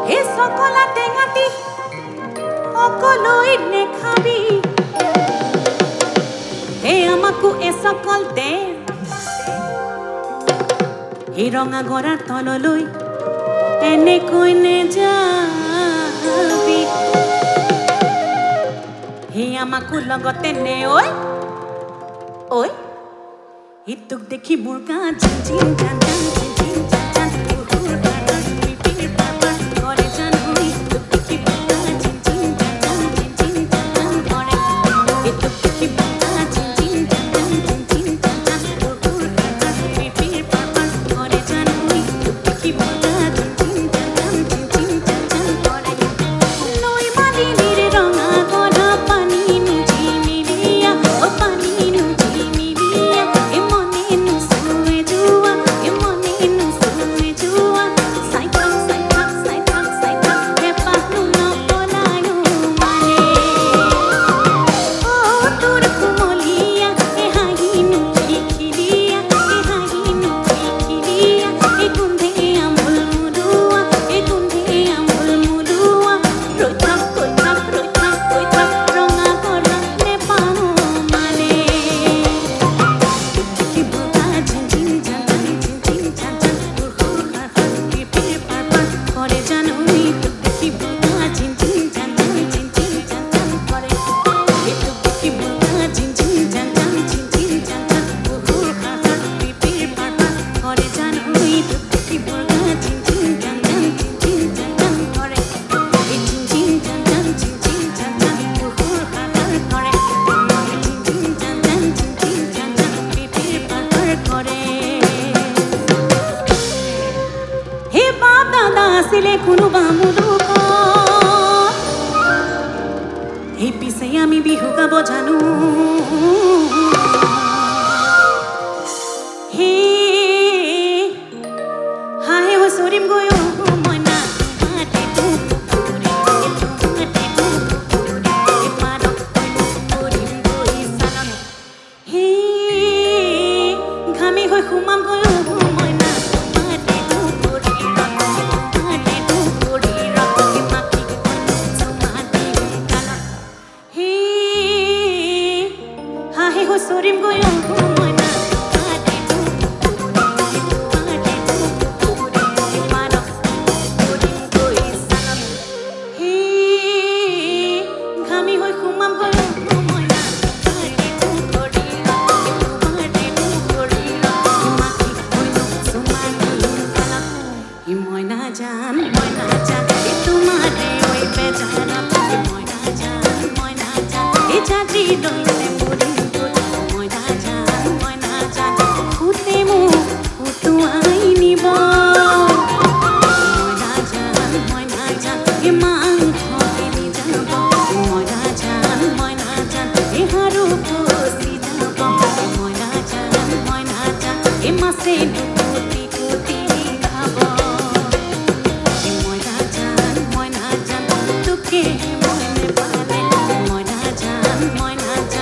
হে সকলা টেঙাটি অকলৈ নেখাবি হে আমাকো এ সকল দে এই ৰঙা গৰাৰ তললৈ এনেকৈ নেযাবি হে আমাকো লগতে নে ঐ ইটোক দেখি মোৰ গা জিন জিন জান জান জিন জিন জান জান উহুৰ পাৰ পিপিৰ পাৰ কৰে জান হুই ইটোক দেখি মোৰ গা জিন জিন জান জান জিন জিন জান জান কৰে ইটোক দেখি মোৰ গা জিন জিন জান জান জিন জিন জান জান উহুৰ পাৰ পিপিৰ পাৰ কৰে জান হুই ইটোক দেখি মোৰ গা জিন জিন জান জান জিন জিন জান জান কৰে নৈ মালিনীৰ ৰঙা গধা পানী নুজি মিলিয়া ও পানী নুজি মিলিয়া আসিলে কোনোবা মুলুক এই পিছে আমি বিহু গাব জানো হে হাই হুঁচৰিম গৈ মইনা তোমাতে পুখুৰী তোমাতে পুখুৰী পাৰত কৰিম গৈ চালন হে ঘামি হৈ সোমাম গৈ মইনা তোমাতে পুখুৰী হুঁচৰিম গৈ মইনা ঘামি হৈ সোমাম গৈ মইনা মইনা জান তোমাৰে ঐ বেজানত মইনা জান এই জাতি দৈনে মইনা জান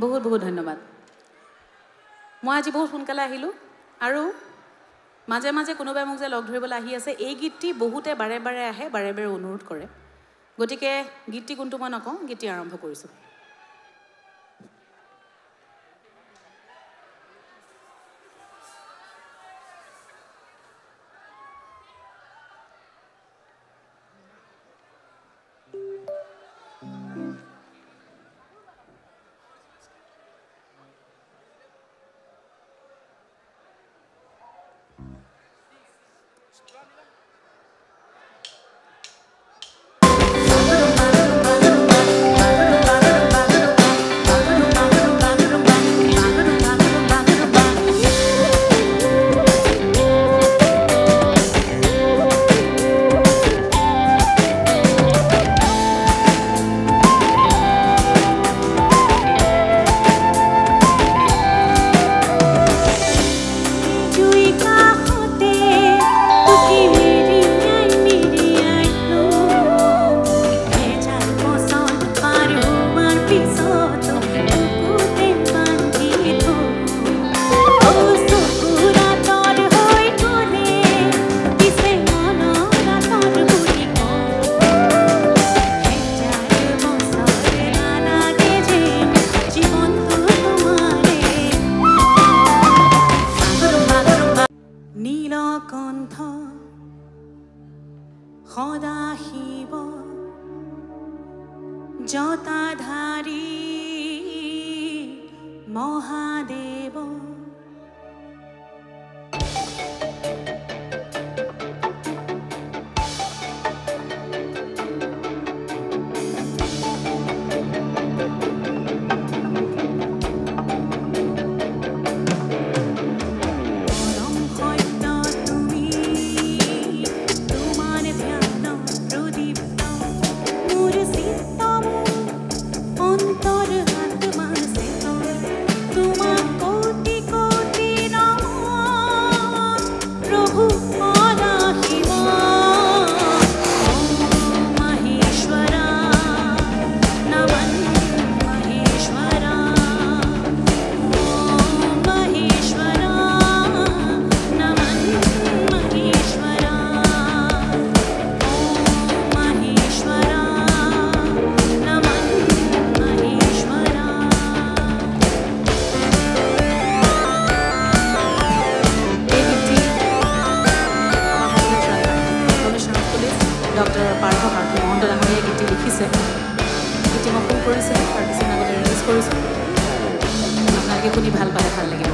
বহুত বহুত ধন্যবাদ মই আজি বহুত সোনকালে আহিলোঁ আৰু মাজে মাজে কোনোবাই মোক যে লগ ধৰিবলৈ আহি আছে এই গীতটি বহুতে বাৰে বাৰে আহে বাৰে বাৰে অনুৰোধ কৰে গতিকে গীতটি কোনটো মই নকওঁ গীতটি আৰম্ভ কৰিছোঁ সদাশিৱ জটাধাৰী মহাদেৱ ডক্টৰ পাৰ্থ মহন্ত ডাঙৰীয়াই গীতটি লিখিছে গীতটি মই ফোন কৰিছিলোঁ তাৰ কিছুমান আগতে ৰিলিজ কৰিছোঁ আপোনালোকে শুনি ভাল পালে ভাল লাগিব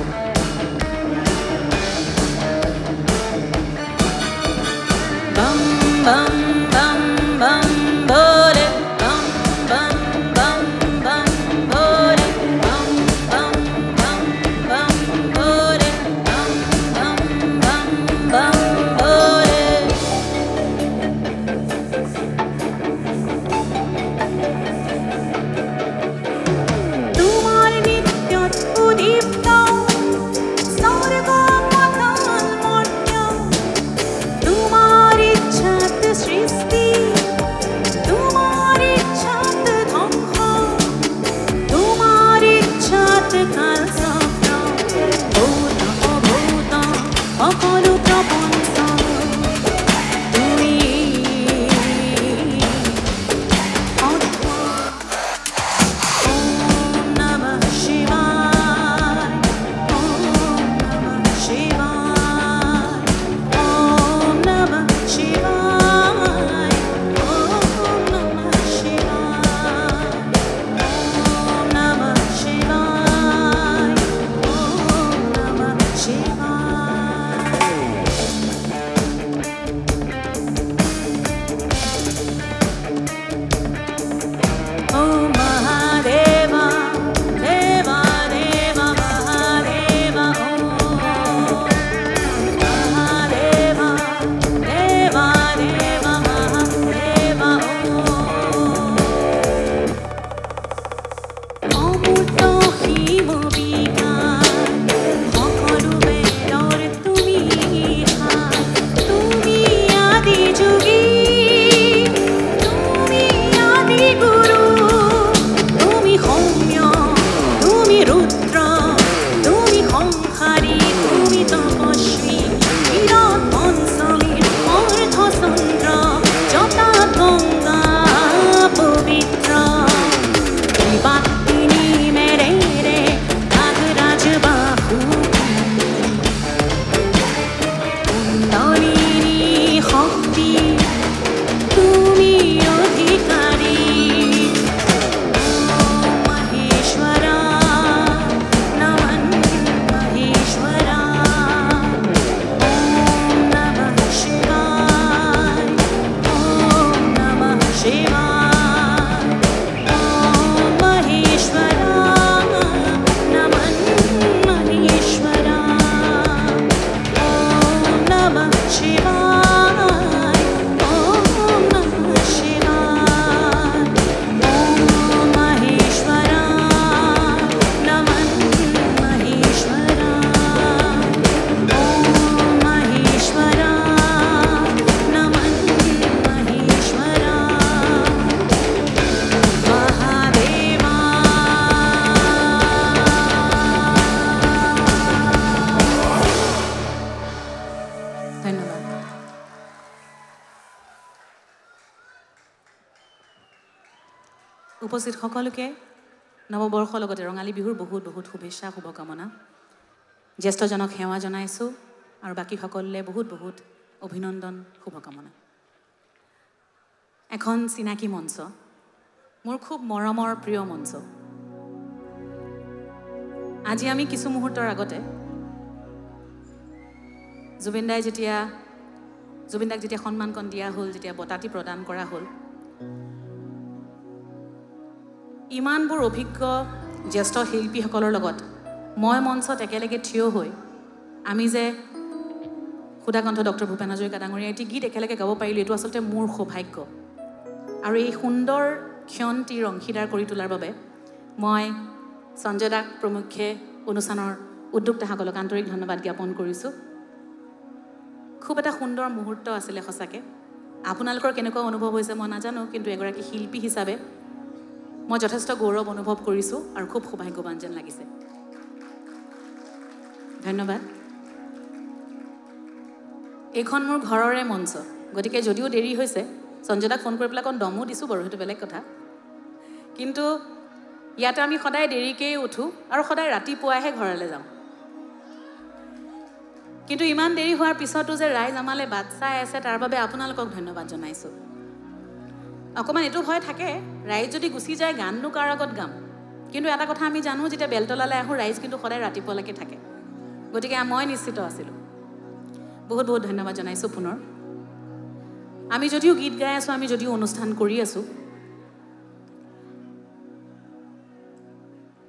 bam bam bam bam bole bam bam bam bam bole bam bam bam bam bole bam bam bam bam bole তোমার নিত্য উদীপ্ত স্বর্গ মতল মর্য তোমার ইচ্ছাত শ্রী উপস্থিত সকলোকে নৱবৰ্ষৰ লগতে ৰঙালী বিহুৰ বহুত বহুত শুভেচ্ছা শুভকামনা জ্যেষ্ঠজনক সেৱা জনাইছোঁ আৰু বাকী সকলোলৈ বহুত বহুত অভিনন্দন শুভকামনা এখন চিনাকি মঞ্চ মোৰ খুব মৰমৰ প্ৰিয় মঞ্চ আজি আমি কিছু মুহূৰ্তৰ আগতে জুবিনদাক যেতিয়া সন্মানকণ দিয়া হ'ল যেতিয়া বঁটাটি প্ৰদান কৰা হ'ল ইমানবোৰ অভিজ্ঞ জ্যেষ্ঠ শিল্পীসকলৰ লগত মই মঞ্চত একেলগে থিয় হৈ আমি যে সুধাকণ্ঠ ডক্টৰ ভূপেন হাজৰিকা ডাঙৰীয়া এটি গীত একেলগে গাব পাৰিলোঁ এইটো আচলতে মোৰ সৌভাগ্য আৰু এই সুন্দৰ ক্ষণটিৰ অংশীদাৰ কৰি তোলাৰ বাবে মই সঞ্জয় দাক প্ৰমুখ্যে অনুষ্ঠানৰ উদ্যোক্তাসকলক আন্তৰিক ধন্যবাদ জ্ঞাপন কৰিছোঁ খুব এটা সুন্দৰ মুহূৰ্ত আছিলে সঁচাকৈ আপোনালোকৰ কেনেকুৱা অনুভৱ হৈছে মই নাজানো কিন্তু এগৰাকী শিল্পী হিচাপে মই যথেষ্ট গৌৰৱ অনুভৱ কৰিছোঁ আৰু খুব সৌভাগ্যৱান যেন লাগিছে ধন্যবাদ এইখন মোৰ ঘৰৰে মঞ্চ গতিকে যদিও দেৰি হৈছে সঞ্জয় দাক ফোন কৰি পেলাই অকণ দমো দিছোঁ বাৰু সেইটো বেলেগ কথা কিন্তু ইয়াতে আমি সদায় দেৰিকেই উঠোঁ আৰু সদায় ৰাতিপুৱাইহে ঘৰলৈ যাওঁ কিন্তু ইমান দেৰি হোৱাৰ পিছতো যে ৰাইজ আমালৈ বাট চাই আছে তাৰ বাবে আপোনালোকক ধন্যবাদ জনাইছোঁ অকণমান এইটো ভয় থাকে ৰাইজ যদি গুচি যায় গাননো কাৰ আগত গাম কিন্তু এটা কথা আমি জানো যেতিয়া বেলতলালৈ আহোঁ ৰাইজ কিন্তু সদায় ৰাতিপুৱালৈকে থাকে গতিকে মই নিশ্চিত আছিলোঁ বহুত বহুত ধন্যবাদ জনাইছোঁ পুনৰ আমি যদিও গীত গাই আছোঁ আমি যদিও অনুষ্ঠান কৰি আছোঁ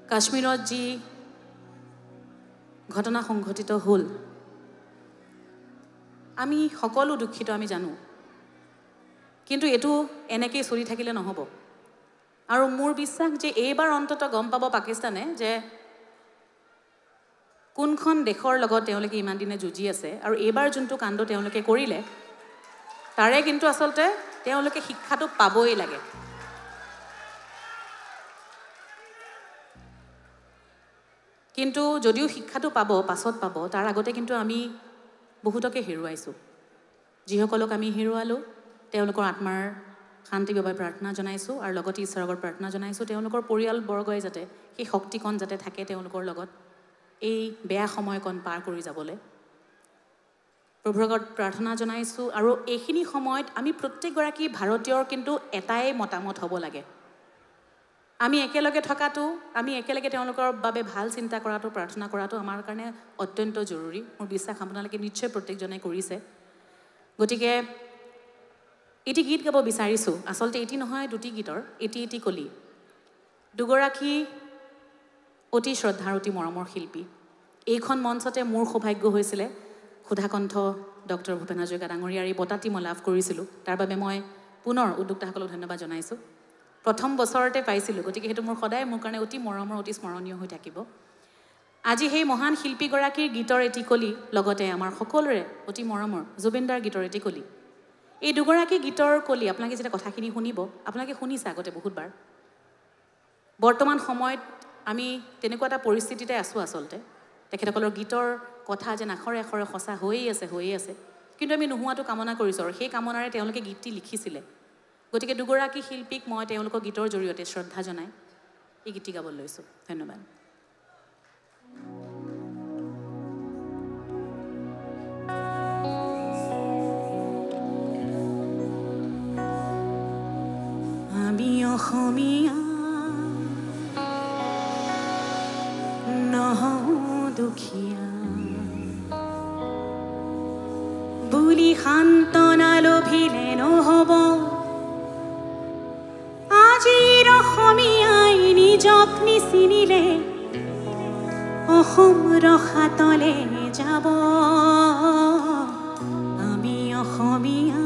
কাশ্মীৰত যি ঘটনা সংঘটিত হ'ল আমি সকলো দুখিত আমি জানো কিন্তু এইটো এনেকেই চলি থাকিলে নহ'ব আৰু মোৰ বিশ্বাস যে এইবাৰ অন্ততঃ গম পাব পাকিস্তানে যে কোনখন দেশৰ লগত তেওঁলোকে ইমান দিনে যুঁজি আছে আৰু এইবাৰ যোনটো কাণ্ড তেওঁলোকে কৰিলে তাৰে কিন্তু আচলতে তেওঁলোকে শিক্ষাটো পাবই লাগে কিন্তু যদিও শিক্ষাটো পাব পাছত পাব তাৰ আগতে কিন্তু আমি বহুতকে হেৰুৱাইছোঁ যিসকলক আমি হেৰুৱালোঁ তেওঁলোকৰ আত্মাৰ শান্তিৰ বাবে প্ৰাৰ্থনা জনাইছোঁ আৰু লগতে ঈশ্বৰৰ আগত প্ৰাৰ্থনা জনাইছোঁ তেওঁলোকৰ পৰিয়ালবৰ্গই যাতে সেই শক্তিকণ যাতে থাকে তেওঁলোকৰ লগত এই বেয়া সময়কণ পাৰ কৰি যাবলৈ প্ৰভুৰ আগত প্ৰাৰ্থনা জনাইছোঁ আৰু এইখিনি সময়ত আমি প্ৰত্যেকগৰাকী ভাৰতীয়ৰ কিন্তু এটাই মতামত হ'ব লাগে আমি একেলগে থকাটো আমি একেলগে তেওঁলোকৰ বাবে ভাল চিন্তা কৰাটো প্ৰাৰ্থনা কৰাটো আমাৰ কাৰণে অত্যন্ত জৰুৰী মোৰ বিশ্বাস আপোনালোকে নিশ্চয় প্ৰত্যেকজনে কৰিছে গতিকে এটি গীত গাব বিচাৰিছোঁ আচলতে এটি নহয় দুটি গীতৰ এটি কলি দুগৰাকী অতি শ্ৰদ্ধাৰ অতি মৰমৰ শিল্পী এইখন মঞ্চতে মোৰ সৌভাগ্য হৈছিলে সুধাকণ্ঠ ডক্টৰ ভূপেন হাজৰিকা ডাঙৰীয়াৰ এই বঁটাটি মই লাভ কৰিছিলোঁ তাৰ বাবে মই পুনৰ উদ্যোক্তাসকলক ধন্যবাদ জনাইছোঁ প্ৰথম বছৰতে পাইছিলোঁ গতিকে সেইটো মোৰ সদায় মোৰ কাৰণে অতি মৰমৰ অতি স্মৰণীয় হৈ থাকিব আজি সেই মহান শিল্পীগৰাকীৰ গীতৰ এটি কলি লগতে আমাৰ সকলোৰে অতি মৰমৰ জুবিনদাৰ গীতৰ এটি কলি এই দুগৰাকী গীতৰ কলি আপোনালোকে যেতিয়া কথাখিনি শুনিব আপোনালোকে শুনিছে আগতে বহুতবাৰ বৰ্তমান সময়ত আমি তেনেকুৱা এটা পৰিস্থিতিতে আছোঁ আচলতে তেখেতসকলৰ গীতৰ কথা যেন আখৰে আখৰে সঁচা হৈয়ে আছে কিন্তু আমি নোহোৱাটো কামনা কৰিছোঁ আৰু সেই কামনাৰে তেওঁলোকে গীতটি লিখিছিলে গতিকে দুগৰাকী শিল্পীক মই তেওঁলোকৰ গীতৰ জৰিয়তে শ্ৰদ্ধা জনাই এই গীতটি গাবলৈ লৈছোঁ ধন্যবাদ আমি অসমীয়া নহওঁ দুখীয়া বুলি সান্তনা লভিলে নহ'ব আজিৰ অসমীয়াই নিজক নিচিনিলে অসম ৰসাতলে যাব আমি অসমীয়া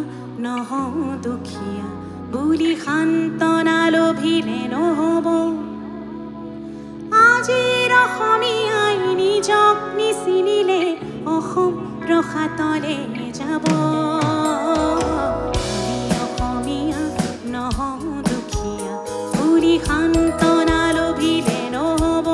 নহওঁ দুখীয়া বুলি সান্তনা লভিলে নহ'ব আজিৰ অসমীয়াই নিজক নিচিনিলে অসম ৰসাতলে যাব আমি অসমীয়া নহওঁ দুখীয়া বুলি সান্তনা লভিলে নহ'ব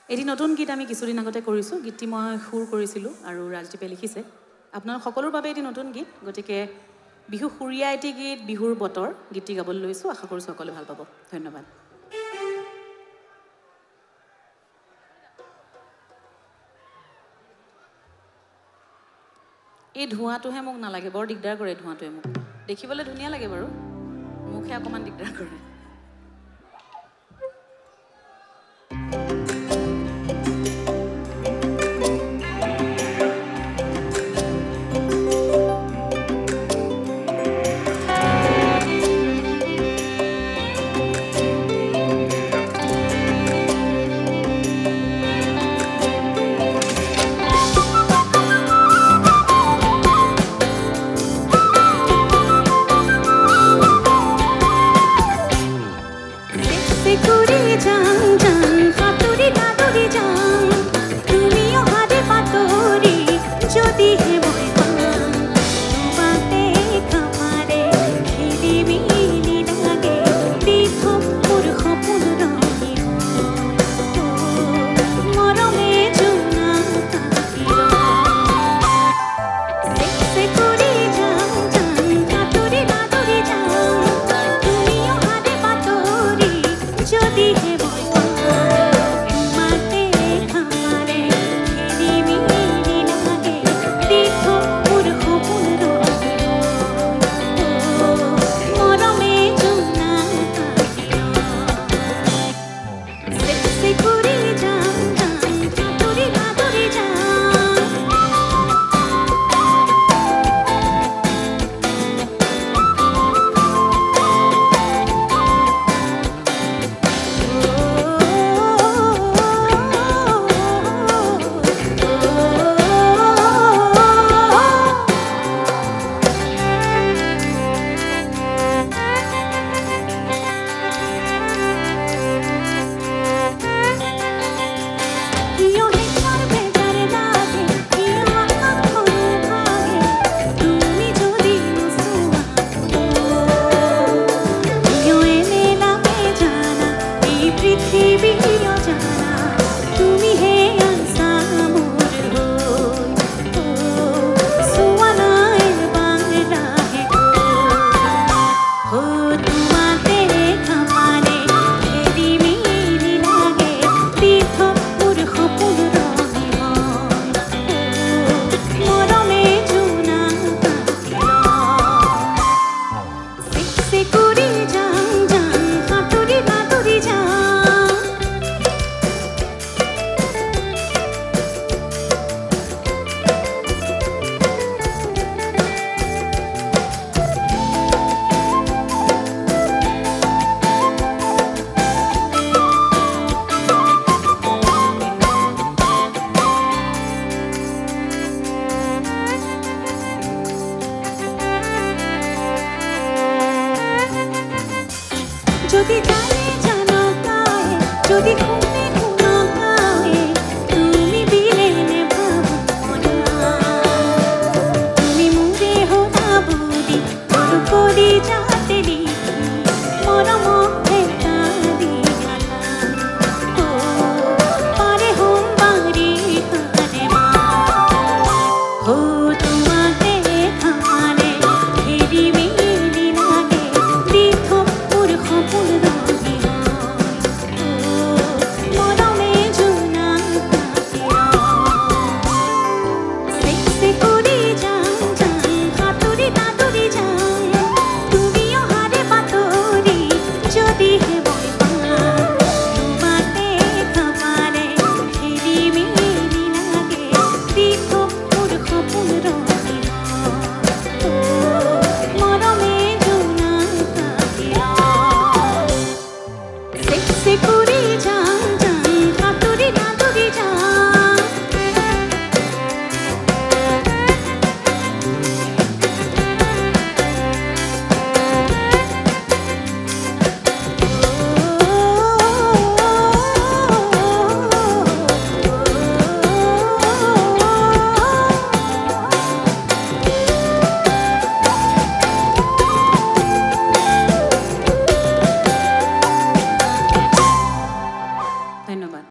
এটি নতুন গীত আমি কিছুদিন আগতে কৰিছোঁ গীতটি মই সুৰ কৰিছিলোঁ আৰু ৰাজদীপে লিখিছে আপোনালোক সকলোৰ বাবে এটি নতুন গীত গতিকে বিহু সুৰীয়া এটি গীত বিহুৰ বতৰ গীতটি গাবলৈ লৈছোঁ আশা কৰিছোঁ সকলোৱে ভাল পাব ধন্যবাদ এই ধোঁৱাটোহে মোক নালাগে বৰ দিগদাৰ কৰে ধোঁৱাটোৱে মোক দেখিবলৈ ধুনীয়া লাগে বাৰু মুখে অকণমান দিগদাৰ কৰে Say